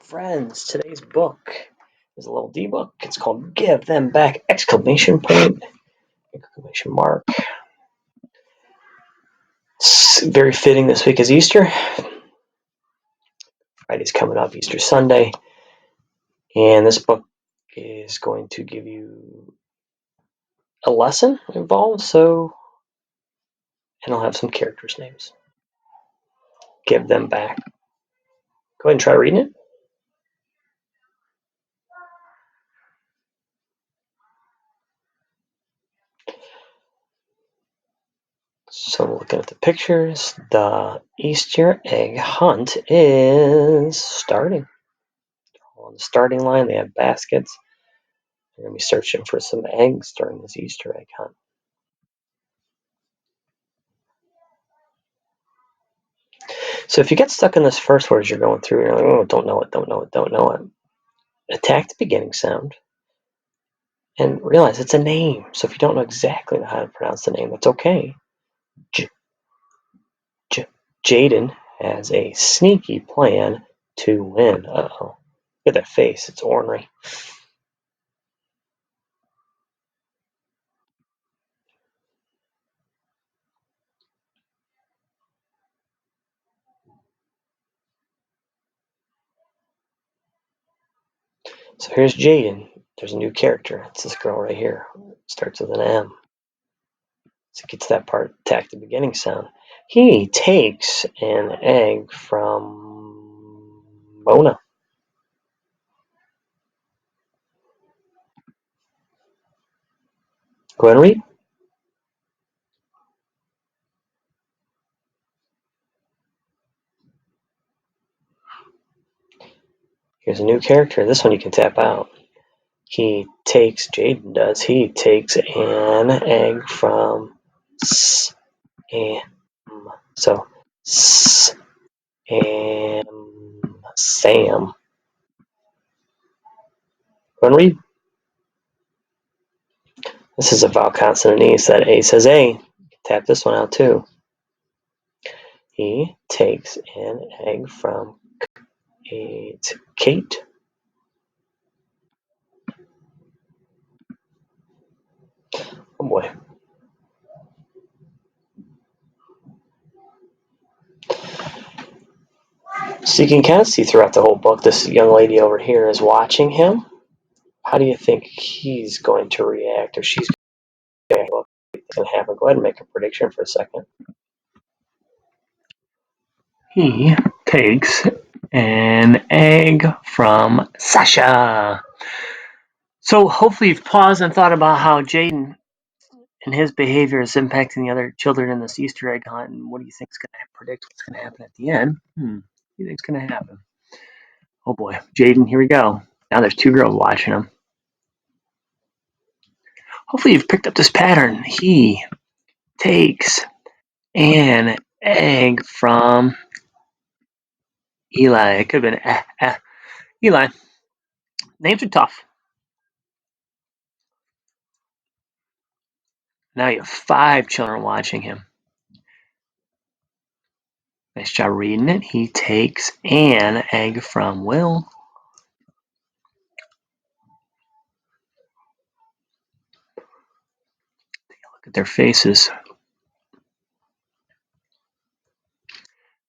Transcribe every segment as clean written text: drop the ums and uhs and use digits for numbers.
Friends, today's book is a little D-book. It's called Give Them Back! Exclamation point! Exclamation mark. It's very fitting this week is Easter. Friday's coming up, Easter Sunday. And this book is going to give you a lesson involved, and I'll have some characters' names. Give them back. Go ahead and try reading it. So looking at the pictures, the Easter egg hunt is starting. On the starting line, they have baskets. They're going to be searching for some eggs during this Easter egg hunt. So if you get stuck in this first word as you're going through, you're like, oh, don't know it. Attack the beginning sound and realize it's a name. So if you don't know exactly how to pronounce the name, that's okay. Jaden has a sneaky plan to win. Uh-oh. Look at that face. It's ornery. So here's Jaden. There's a new character. It's this girl right here. Starts with an M. So it gets that part. Attack the beginning sound. He takes an egg from Mona. Go ahead and read. Here's a new character. This one you can tap out. Jaden does, he takes an egg from Sam. So, Sam. Go and read. This is a vowel consonant E, so that A says A. Tap this one out too. He takes an egg from Kate. Oh boy. So you can kind of see throughout the whole book, this young lady over here is watching him. How do you think he's going to react, or she's going to happen? Go ahead and make a prediction for a second. He takes an egg from Sasha. So hopefully you've paused and thought about how Jaden and his behavior is impacting the other children in this Easter egg hunt, and what do you think is going to predict what's going to happen at the end? What do you think is going to happen? Oh boy, Jaden, here we go. Now there's two girls watching him. Hopefully you've picked up this pattern. He takes an egg from Eli. It could have been Eli. Names are tough. Now you have 5 children watching him. Nice job reading it. He takes an egg from Will. Take a look at their faces.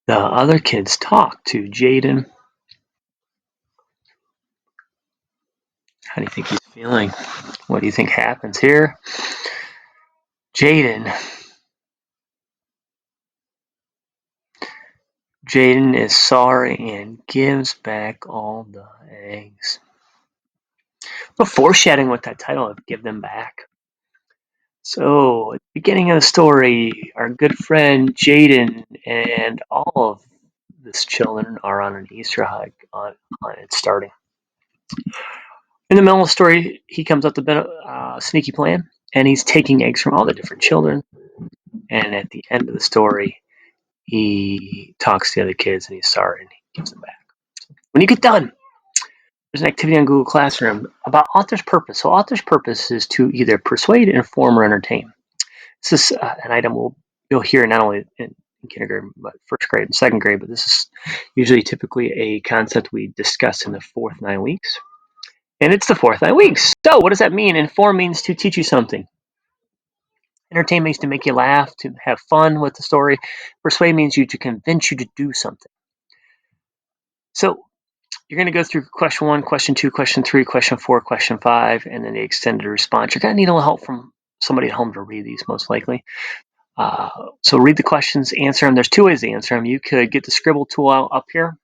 The other kids talk to Jaden. How do you think he's feeling? What do you think happens here? Jaden is sorry and gives back all the eggs. A foreshadowing with that title of Give Them Back. So, at the beginning of the story, our good friend Jaden and all of his children are on an Easter hike on it starting. In the middle of the story, he comes up with a sneaky plan, and he's taking eggs from all the different children. And at the end of the story, he talks to the other kids, and he's sorry, and he gives them back. When you get done, there's an activity on Google Classroom about author's purpose. So author's purpose is to either persuade, inform, or entertain. This is an item you'll hear not only in in kindergarten, but first grade and second grade. But this is usually typically a concept we discuss in the fourth 9 weeks. And it's the fourth 9 weeks. So what does that mean? Inform means to teach you something. Entertain means to make you laugh, to have fun with the story. Persuade means to convince you to do something. So you're going to go through question 1, question 2, question 3, question 4, question 5, and then the extended response. You're going to need a little help from somebody at home to read these, most likely. So read the questions, answer them. There's 2 ways to answer them. You could get the scribble tool out up here.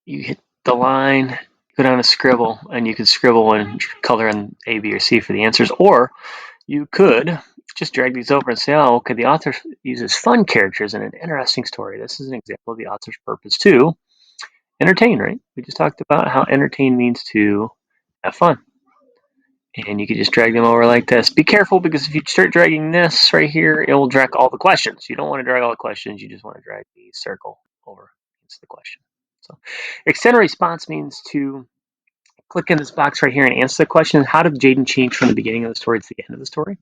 You hit the line, go down to scribble, and you can scribble and color in A, B, or C for the answers. Or you could just drag these over and say, oh, okay, the author uses fun characters in an interesting story. This is an example of the author's purpose to entertain, right? We just talked about how entertain means to have fun. And you can just drag them over like this. Be careful, because if you start dragging this right here, it will drag all the questions. You don't want to drag all the questions. You just want to drag the circle over against the question. So extend a response means to click in this box right here and answer the question. How did Jaden change from the beginning of the story to the end of the story?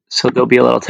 So there'll be a little